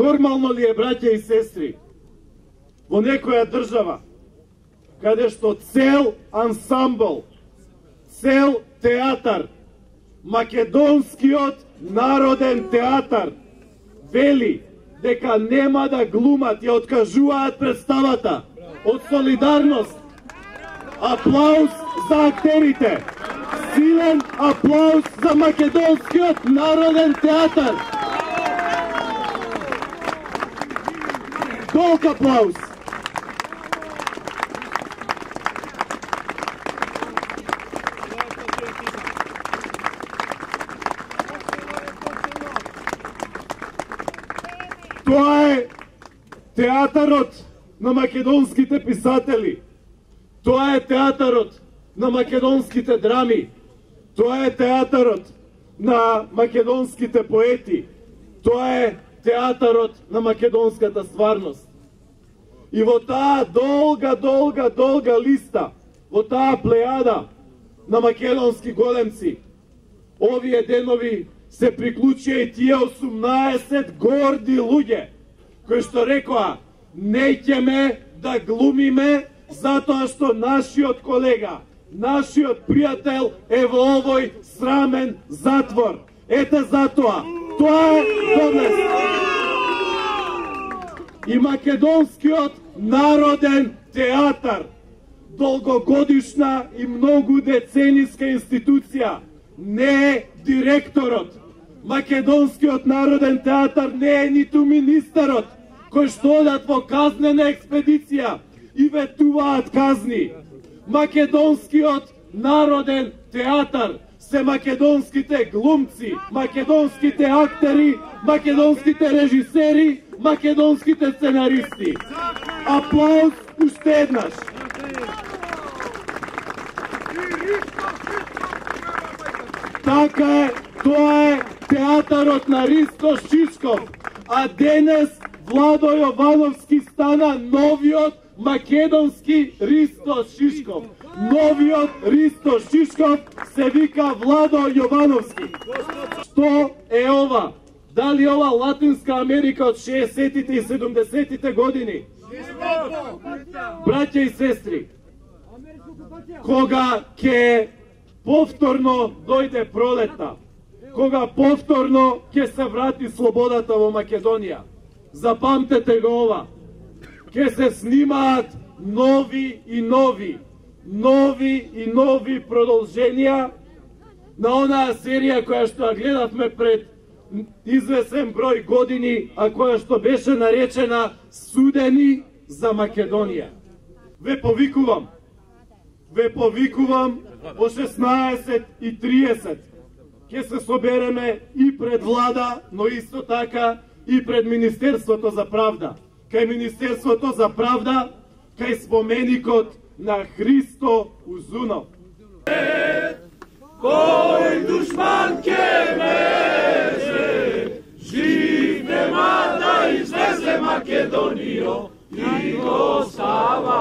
Нормално ли е, браќа и сестри, во некоја држава, каде што цел ансамбл, цел театар, Македонскиот народен театар, вели дека нема да глумат, ја откажуваат представата од солидарност. Аплауз за актерите. Силен аплауз за Македонскиот народен театар. Долг аплауз. Тоа е театарот на македонските писатели. Тоа е театарот на македонските драми. Тоа е театарот на македонските поети. Тоа е театарот на македонската стварност. И во таа долга листа, во таа плејада на македонски големци, овие денови се приклучија и тие 18 горди луѓе, кои што рекоа, неќеме да глумиме затоа што нашиот колега, нашиот пријател е во овој срамен затвор. Ете затоа, тоа е донес. И македонскиот народен театар, долгогодишна и многу децениска институција, не е директорот. Македонскиот народен театар не е ниту министерот, кои што одат во казнена експедиција и ветуваат казни. Македонскиот народен театар се македонските глумци, македонските актери, македонските режисери, македонските сценаристи. Аплауз уште еднаш. Така е, тоа е театарот на Ристо Шишков, а денес Владо Јовановски стана новиот македонски Ристо Шишков. Новиот Ристо Шишков се вика Владо Јовановски. Што е ова? Дали ова Латинска Америка од 60-тите и 70-тите години? Браќа и сестри, кога ќе повторно дојде пролета, кога повторно ќе се врати слободата во Македонија, запамтете го ова, ќе се снимаат нови и нови продолженија на онаа серија која што ја гледавме пред извесен број години, а која што беше наречена Судени за Македонија. Ве повикувам во 16:30 ќе се собереме и пред влада, но исто така и пред Министерството за правда. Кај Министерството за правда, кај споменикот на Христо Узунов. Кој душман ке меже, жив нема да излезе Македонијо и го става